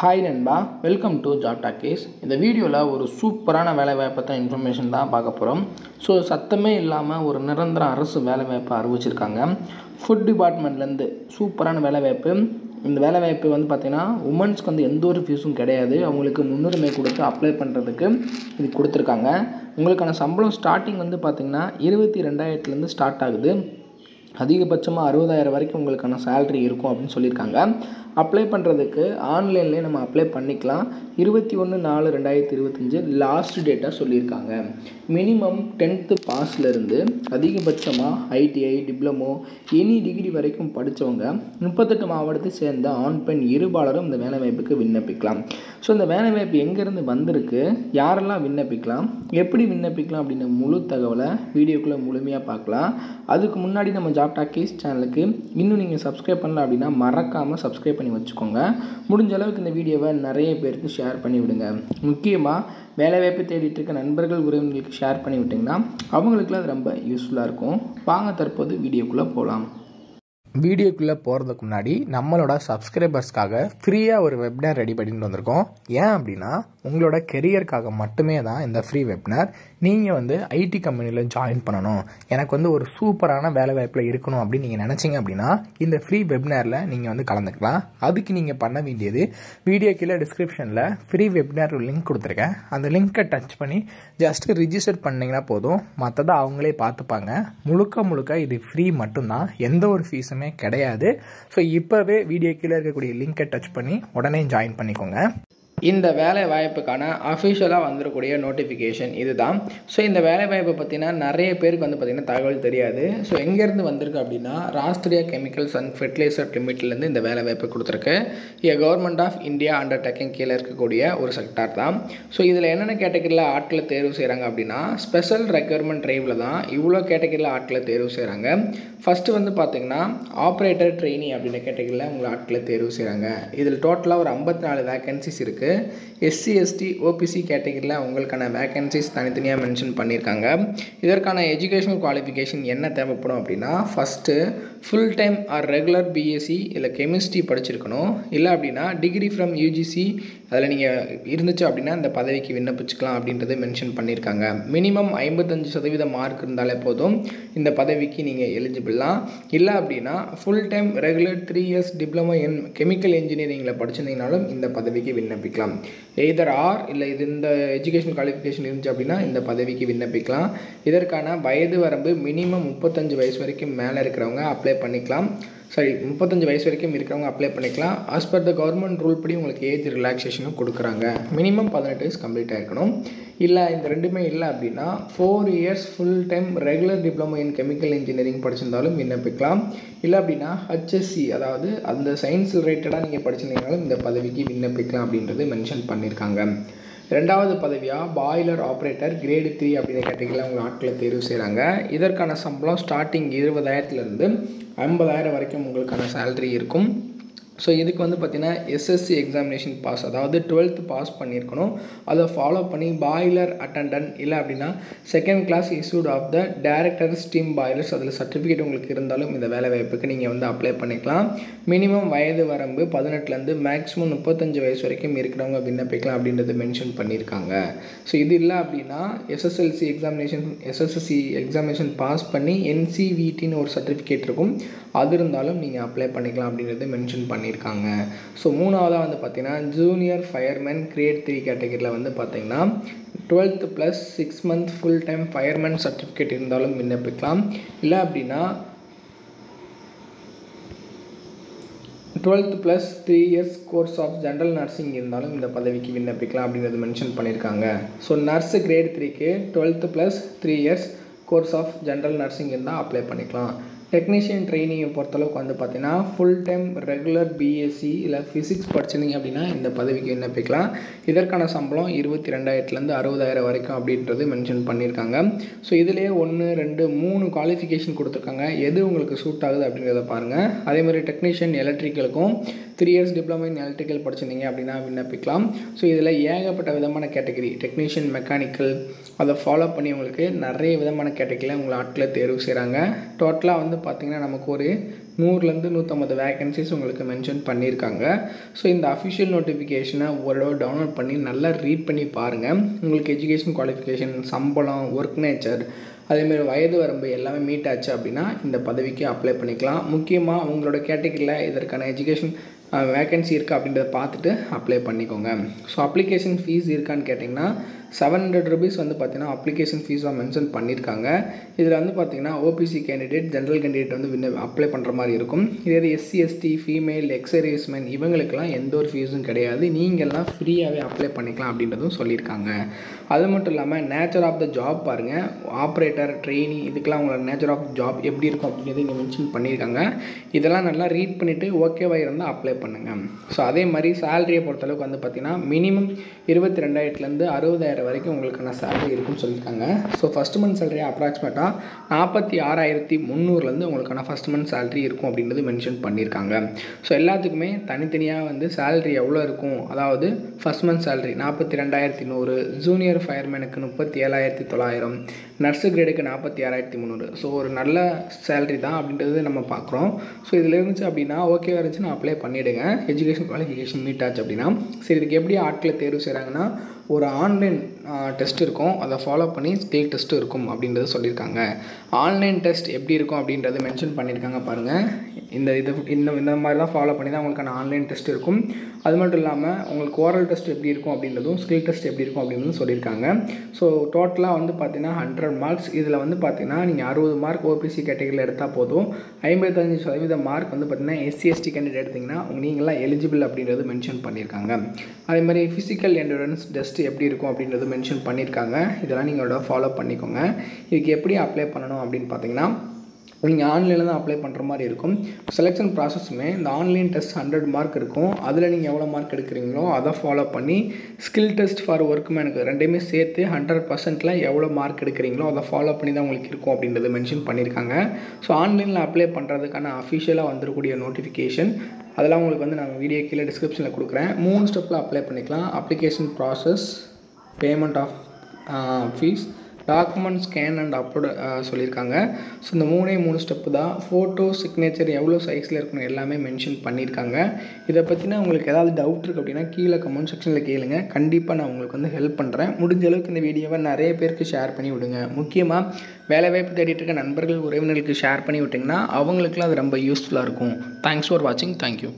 Hi நண்பா, welcome to job talkies. இந்த வீடியோவில் ஒரு சூப்பரான வேலைவாய்ப்பை தான் இன்ஃபர்மேஷன் தான் பார்க்க போகிறோம். ஸோ சத்தமே இல்லாமல் ஒரு நிரந்தர அரசு வேலைவாய்ப்பை அறிவிச்சிருக்காங்க. ஃபுட் டிபார்ட்மெண்ட்லேருந்து சூப்பரான வேலைவாய்ப்பு. இந்த வேலைவாய்ப்பு வந்து பார்த்திங்கன்னா உமன்ஸ்க்கு வந்து எந்த ஒரு ஃபீஸும் கிடையாது. அவங்களுக்கு முன்னுரிமை கொடுத்து அப்ளை பண்ணுறதுக்கு இது கொடுத்துருக்காங்க. உங்களுக்கான சம்பளம் ஸ்டார்டிங் வந்து பார்த்திங்கன்னா 22,000 ஸ்டார்ட் ஆகுது. அதிகபட்சமாக 60,000 வரைக்கும் உங்களுக்கான சேலரி இருக்கும் அப்படின்னு சொல்லியிருக்காங்க. அப்ளை பண்ணுறதுக்கு ஆன்லைன்லேயே நம்ம அப்ளை பண்ணிக்கலாம். 21/4/2025 லாஸ்ட் டேட்டாக சொல்லியிருக்காங்க. மினிமம் 10th பாஸ்லேருந்து அதிகபட்சமாக ஐடிஐ, டிப்ளமோ, எனி டிகிரி வரைக்கும் படித்தவங்க 38 மாவட்டத்தை சேர்ந்த ஆண் பெண் இருபாலரும் இந்த வேலைவாய்ப்புக்கு விண்ணப்பிக்கலாம். ஸோ இந்த வேலைவாய்ப்பு எங்கேருந்து வந்திருக்கு, யாரெல்லாம் விண்ணப்பிக்கலாம், எப்படி விண்ணப்பிக்கலாம் அப்படின்ற முழு தகவலை வீடியோக்குள்ளே முழுமையாக பார்க்கலாம். அதுக்கு முன்னாடி நம்ம ஜாப் டாக்கீஸ் சேனலுக்கு இன்னும் நீங்கள் சப்ஸ்கிரைப் பண்ணல அப்படின்னா மறக்காமல் சப்ஸ்கிரைப் பண்ணி வச்சுக்கோங்க. முடிஞ்ச அளவுக்கு இந்த வீடியோவை நிறைய பேருக்கு ஷேர் பண்ணி விடுங்க. முக்கியமாக வேலைவாய்ப்பு தேடிட்டு இருக்க நண்பர்கள், உறவினர்களுக்கு ஷேர் பண்ணி விட்டிங்கன்னா அவங்களுக்குலாம் அது ரொம்ப யூஸ்ஃபுல்லாக இருக்கும். வாங்க தற்போது வீடியோக்குள்ளே போகலாம். வீடியோக்குள்ளே போகிறதுக்கு முன்னாடி நம்மளோட சப்ஸ்கிரைபர்ஸ்க்காக ஃப்ரீயாக ஒரு வெபினார் ரெடி பண்ணிட்டு வந்திருக்கோம். ஏன் அப்படின்னா உங்களோட கெரியருக்காக மட்டுமே தான் இந்த ஃப்ரீ வெபினார். நீங்கள் வந்து ஐடி கம்பெனியில் ஜாயின் பண்ணணும், எனக்கு வந்து ஒரு சூப்பரான வேலைவாய்ப்பில் இருக்கணும் அப்படின்னு நீங்கள் நினச்சிங்க அப்படின்னா இந்த ஃப்ரீ வெபினாரில் நீங்கள் வந்து கலந்துக்கலாம். அதுக்கு நீங்கள் பண்ண வேண்டியது, வீடியோ கீழே டிஸ்கிரிப்ஷனில் ஃப்ரீ வெபினார் லிங்க் கொடுத்துருக்கேன். அந்த லிங்க்கை டச் பண்ணி ஜஸ்ட்டு ரிஜிஸ்டர் பண்ணிங்கன்னா போதும். மற்றதை அவங்களே பார்த்துப்பாங்க. முழுக்க இது ஃப்ரீ மட்டும்தான், எந்த ஒரு ஃபீஸுமே கிடையாது. ஸோ இப்போவே வீடியோ கீழே இருக்கக்கூடிய லிங்கை டச் பண்ணி உடனே ஜாயின் பண்ணிக்கோங்க. இந்த வேலை வாய்ப்புக்கான அஃபிஷியலாக வந்துடக்கூடிய நோட்டிஃபிகேஷன் இதுதான். ஸோ இந்த வேலை வாய்ப்பை பற்றினா நிறைய பேருக்கு வந்து பார்த்திங்கன்னா தகவல் தெரியாது. ஸோ எங்கேருந்து வந்திருக்கு அப்படின்னா ராஷ்டிரியா கெமிக்கல்ஸ் அண்ட் ஃபெர்டிலைசர் லிமிட்லேருந்து இந்த வேலை வாய்ப்பை கொடுத்துருக்கு. கவர்மெண்ட் ஆஃப் இந்தியா அண்டர்டேக்கிங் கீழே இருக்கக்கூடிய ஒரு செக்டார் தான். ஸோ இதில் என்னென்ன கேட்டகரியில் ஆட்களை தேர்வு செய்கிறாங்க அப்படின்னா ஸ்பெஷல் ரெக்யர்மெண்ட் ட்ரைவில் தான் இவ்வளோ கேட்டகரியில் ஆட்களை தேர்வு செய்கிறாங்க. ஃபஸ்ட்டு வந்து பார்த்திங்கன்னா ஆப்ரேட்டர் ட்ரெயினி அப்படின்ற கேட்டகரியில் உங்களை ஆட்களை தேர்வு செய்கிறாங்க. இதில் டோட்டலாக ஒரு 54 வேக்கன்சிஸ் இருக்குது. எஸ்சி, எஸ்டி, ஓபிசி கேட்டகரியில் உங்களுக்கான வேக்கன்சிஸ் தனித்தனியாக மென்ஷன் பண்ணியிருக்காங்க. இதற்கான எஜுகேஷனல் குவாலிஃபிகேஷன் என்ன தேவைப்படும் அப்படின்னா first full time or regular BSc இல்லை கெமிஸ்ட்ரி படிச்சிருக்கணும். இல்லை அப்படின்னா டிகிரி ஃப்ரம் யூஜிசி அதில் நீங்கள் இருந்துச்சு அப்படின்னா இந்த பதவிக்கு விண்ணப்பிச்சுக்கலாம் அப்படின்றது மென்ஷன் பண்ணியிருக்காங்க. மினிமம் 55% மார்க் இருந்தாலே போதும் இந்த பதவிக்கு நீங்கள் எலிஜிபிளாக. இல்லை அப்படின்னா full time regular 3 years diploma in chemical இன்ஜினியரிங்கில் படிச்சிருந்தீங்கனாலும் இந்த பதவிக்கு விண்ணப்பிக்கலாம். எய்தர் ஆர் இல்லை இது இந்த எஜுகேஷன் குவாலிஃபிகேஷன் இருந்துச்சு அப்படின்னா இந்த பதவிக்கு விண்ணப்பிக்கலாம். இதற்கான வயது வரம்பு மினிமம் 35 வயசு வரைக்கும் மேலே இருக்கிறவங்க அப்ளை பண்ணிக்கலாம். 35 வயசு வரைக்கும் இருக்கிறவங்க அப்ளை பண்ணிக்கலாம். As per the government rule படி உங்களுக்கு ஏஜ் ரிலாக்ஸேஷனும் கொடுக்குறாங்க. மினிமம் 18 வயசு கம்ப்ளீட் ஆகிருக்கணும். இல்லை இந்த ரெண்டுமே இல்லை அப்படின்னா 4 years full time regular diploma in chemical engineering படிச்சிருந்தாலும் விண்ணப்பிக்கலாம். இல்லை அப்படின்னா ஹெச்எஸ்சி அதாவது அந்த சயின்ஸ் ரிலேட்டடாக நீங்கள் படிச்சிருந்தீங்கனாலும் இந்த பதவிக்கு விண்ணப்பிக்கலாம் அப்படின்றது மென்ஷன் பண்ணியிருக்காங்க. ரெண்டாவது பதவியாக பாய்லர் ஆப்ரேட்டர் கிரேடு 3 அப்படிங்கிற கேட்டகரியில் உங்கள் ஆட்களை தேர்வு செய்கிறாங்க. இதற்கான சம்பளம் ஸ்டார்டிங் 20,000 50,000 வரைக்கும் உங்களுக்கான சேலரி இருக்கும். ஸோ இதுக்கு வந்து பார்த்திங்கன்னா எஸ்எஸ்சி எக்ஸாமினேஷன் பாஸ் அதாவது 12th பாஸ் பண்ணியிருக்கணும். அதை ஃபாலோ பண்ணி பாய்லர் அட்டண்டன்ட் இல்லை அப்படின்னா second class issued of the director steam boilers அதில் சர்டிஃபிகேட் உங்களுக்கு இருந்தாலும் இந்த வேலை வாய்ப்புக்கு நீங்கள் வந்து அப்ளை பண்ணிக்கலாம். மினிமம் வயது வரம்பு 18 மேக்ஸிமம் 35 வயசு வரைக்கும் இருக்கிறவங்க விண்ணப்பிக்கலாம் அப்படின்றது மென்ஷன் பண்ணியிருக்காங்க. ஸோ இது இல்லை அப்படின்னா எஸ்எஸ்சி எக்ஸாமினேஷன் பாஸ் பண்ணி NCVTன்னு ஒரு சர்டிஃபிகேட் இருக்கும், அது இருந்தாலும் நீங்கள் அப்ளை பண்ணிக்கலாம் அப்படின்றது மென்ஷன் பண்ணியிருக்காங்க. ஸோ மூணாவதாக வந்து பார்த்திங்கன்னா ஜூனியர் ஃபயர்மேன் கிரேட் 3 கேட்டகரியில் வந்து பார்த்திங்கன்னா 12th + 6 month full time fireman certificate இருந்தாலும் விண்ணப்பிக்கலாம். இல்லை அப்படின்னா 12th + 3 years course of general nursing இருந்தாலும் இந்த பதவிக்கு விண்ணப்பிக்கலாம் அப்படின்றது மென்ஷன் பண்ணியிருக்காங்க. ஸோ நர்ஸு கிரேட் 3க்கு 12th + 3 years course of general nursing இருந்தால் அப்ளை பண்ணிக்கலாம். டெக்னீஷியன் ட்ரைனிங்கை பொறுத்தளவுக்கு வந்து பார்த்திங்கன்னா ஃபுல் டைம் ரெகுலர் பிஎஸ்சி இல்லை ஃபிசிக்ஸ் படிச்சிருந்தீங்க அப்படின்னா இந்த பதவிக்கு விண்ணப்பிக்கலாம். இதற்கான சம்பளம் 22,000 60,000 வரைக்கும் அப்படின்றது மென்ஷன் பண்ணியிருக்காங்க. ஸோ இதிலேயே 1, 2, 3 குவாலிஃபிகேஷன் கொடுத்துருக்காங்க. எது உங்களுக்கு சூட் ஆகுது அப்படிங்கிறத பாருங்கள். அதேமாதிரி டெக்னீஷியன் எலக்ட்ரிக்கலுக்கும் 3 இயர்ஸ் டிப்ளமோ இன் எலக்ட்ரிக்கல் படிச்சிருந்தீங்க அப்படின்னா விண்ணப்பிக்கலாம். ஸோ இதில் ஏகப்பட்ட விதமான கேட்டகரி டெக்னீஷியன் மெக்கானிக்கல் அதை ஃபாலோ பண்ணி உங்களுக்கு நிறைய விதமான கேட்டகரியில் உங்களை ஆட்களை தேர்வு செய்கிறாங்க. டோட்டலாக வந்து பார்த்திங்கன்னா நமக்கு ஒரு 100லேருந்து 150 வேகன்சிஸ் உங்களுக்கு மென்ஷன் பண்ணியிருக்காங்க. ஸோ இந்த அஃபிஷியல் நோட்டிஃபிகேஷனை ஓரளவு டவுன்லோட் பண்ணி நல்லா ரீட் பண்ணி பாருங்கள். உங்களுக்கு எஜுகேஷன் குவாலிஃபிகேஷன், சம்பளம், ஒர்க் நேச்சர், அதேமாதிரி வயது வரம்பு எல்லாமே மீட் ஆச்சு அப்படின்னா இந்த பதவிக்கு அப்ளை பண்ணிக்கலாம். முக்கியமாக உங்களோட கேட்டகரியில் இதற்கான எஜுகேஷன் வேக்கன்சி இருக்கா அப்படின்றத பார்த்துட்டு அப்ளை பண்ணிக்கோங்க. ஸோ அப்ளிகேஷன் ஃபீஸ் இருக்கான்னு கேட்டிங்கன்னா 700 rupees வந்து பார்த்திங்கன்னா அப்ளிகேஷன் ஃபீஸாக மென்ஷன் பண்ணியிருக்காங்க. இதில் வந்து பார்த்திங்கன்னா ஓபிசி கேண்டிடேட், ஜென்ரல் கேண்டிடேட் வந்து அப்ளை பண்ணுற மாதிரி இருக்கும். இதே எஸ்சி, எஸ்டி, ஃபீமேல், எக்ஸர்வீஸ்மென் இவங்களுக்கெல்லாம் எந்த ஒரு ஃபீஸும் கிடையாது. நீங்கள்லாம் ஃப்ரீயாகவே அப்ளை பண்ணிக்கலாம் அப்படின்றதும் சொல்லியிருக்காங்க. அது மட்டும் இல்லாமல் நேச்சர் ஆஃப் த ஜாப் பாருங்கள். ஆப்ரேட்டர், ட்ரெயினி இதுக்கெல்லாம் உங்களோட நேச்சர் ஆஃப் ஜாப் எப்படி இருக்கும் அப்படிங்கிறது இங்கே மென்ஷன் பண்ணியிருக்காங்க. இதெல்லாம் நல்லா ரீட் பண்ணிவிட்டு ஓகேவாக இருந்தால் அப்ளை பண்ணுங்கள். ஸோ அதே மாதிரி சேலரியை பொறுத்தளவுக்கு வந்து பார்த்திங்கன்னா மினிமம் 22,000லேருந்து 60,000 வரைக்கும் உங்களுக்கான சேலரி இருக்குன்னு சொல்லியிருக்காங்க. ஸோ ஃபஸ்ட் மந்த் சேலரி அப்ராக்சிமேட்டாக 46,300லேருந்து உங்களுக்கான ஃபஸ்ட் மந்த் சேலரி இருக்கும் அப்படின்றது மென்ஷன் பண்ணியிருக்காங்க. ஸோ எல்லாத்துக்குமே தனித்தனியாக வந்து சேலரி எவ்வளோ இருக்கும், அதாவது ஃபஸ்ட் மந்த் சேலரி 42,100, ஜூனியர் ஃபயர்மேனுக்கு 37,900, நர்ஸு கிரேடுக்கு 46,300. ஸோ ஒரு நல்ல சேலரி தான் அப்படின்றது நம்ம பார்க்குறோம். ஸோ இதில் இருந்துச்சு அப்படின்னா ஓகேவா இருந்துச்சுன்னா அப்ளை பண்ணிவிடுங்க. எஜுகேஷன் குவாலிஃபிகேஷன் மீட் ஆச்சு அப்படின்னா. சரி, இதுக்கு எப்படி ஆட்களை தேர்வு செய்கிறாங்கன்னா ஒரு ஆன்லைன் டெஸ்ட் இருக்கும், அதை ஃபாலோ பண்ணி ஸ்கில் டெஸ்ட்டு இருக்கும் அப்படின்றது சொல்லியிருக்காங்க. ஆன்லைன் டெஸ்ட் எப்படி இருக்கும் அப்படின்றது மென்ஷன் பண்ணியிருக்காங்க பாருங்கள். இந்த மாதிரி தான் ஃபாலோ பண்ணி தான் உங்களுக்கான ஆன்லைன் டெஸ்ட் இருக்கும். அது மட்டும் இல்லாமல் உங்களுக்கு ஓரல் டெஸ்ட் எப்படி இருக்கும் அப்படின்றதும், ஸ்கில் டெஸ்ட் எப்படி இருக்கும் அப்படின்றதும் சொல்லியிருக்காங்க. ஸோ டோட்டலாக வந்து பார்த்திங்கன்னா 100 மார்க்ஸ். இதில் வந்து பார்த்திங்கன்னா நீங்கள் 60 மார்க் ஓபிசி கேட்டகரியில் எடுத்தால் போதும். 55% மார்க் வந்து பார்த்திங்கன்னா எஸ்சி, எஸ்டி கேண்டிடேட் எடுத்திங்கன்னா நீங்களாம் எலிஜிபிள் அப்படின்றது மென்ஷன் பண்ணியிருக்காங்க. அதே மாதிரி ஃபிசிக்கல் என்டூரன்ஸ் டெஸ்ட் எப்படி இருக்கும் அப்படின்றது மென்ஷன் பண்ணியிருக்காங்க. இதெல்லாம் நீங்களோட ஃபாலோ பண்ணிக்கோங்க. இதுக்கு எப்படி அப்ளை பண்ணணும் அப்படின்னு பார்த்தீங்கன்னா நீங்கள் ஆன்லைனில் தான் அப்ளை பண்ணுற மாதிரி இருக்கும். செலெக்ஷன் ப்ராசஸுமே இந்த ஆன்லைன் டெஸ்ட் 100 மார்க் இருக்கும். அதில் நீங்கள் எவ்வளோ மார்க் எடுக்கிறீங்களோ அதை ஃபாலோ பண்ணி ஸ்கில் டெஸ்ட் ஃபார் ஒர்க்மேனுக்கு ரெண்டையுமே சேர்த்து 100%ல் எவ்வளோ மார்க் எடுக்கிறீங்களோ அதை ஃபாலோ பண்ணி தான் உங்களுக்கு இருக்கும் அப்படின்றது மென்ஷன் பண்ணியிருக்காங்க. ஸோ ஆன்லைனில் அப்ளை பண்ணுறதுக்கான அஃபிஷியலாக வந்துருக்கூடிய நோட்டிஃபிகேஷன் அதெல்லாம் உங்களுக்கு வந்து நான் வீடியோ கீழே டிஸ்கிரிப்ஷனில் கொடுக்குறேன். 3 ஸ்டெப்பில் அப்ளை பண்ணிக்கலாம். Application process, payment of fees, document scan and upload சொல்லியிருக்காங்க. ஸோ இந்த 3 ஸ்டெப்பு தான். ஃபோட்டோ, சிக்னேச்சர் எவ்வளோ சைஸில் இருக்கணும் எல்லாமே மென்ஷன் பண்ணியிருக்காங்க. இதை பற்றினா உங்களுக்கு ஏதாவது டவுட் இருக்குது அப்படின்னா கீழே கமெண்ட் செக்ஷனில் கேளுங்க. கண்டிப்பாக நான் உங்களுக்கு வந்து ஹெல்ப் பண்ணுறேன். முடிஞ்ச அளவுக்கு இந்த வீடியோவை நிறைய பேருக்கு ஷேர் பண்ணி விடுங்க. முக்கியமாக வேலைவாய்ப்பு தேடிட்டு இருக்க நண்பர்கள், உறவினர்களுக்கு ஷேர் பண்ணி விட்டிங்கன்னா அவங்களுக்குலாம் அது ரொம்ப யூஸ்ஃபுல்லாக இருக்கும். தேங்க்ஸ் ஃபார் வாட்சிங். தேங்க்யூ.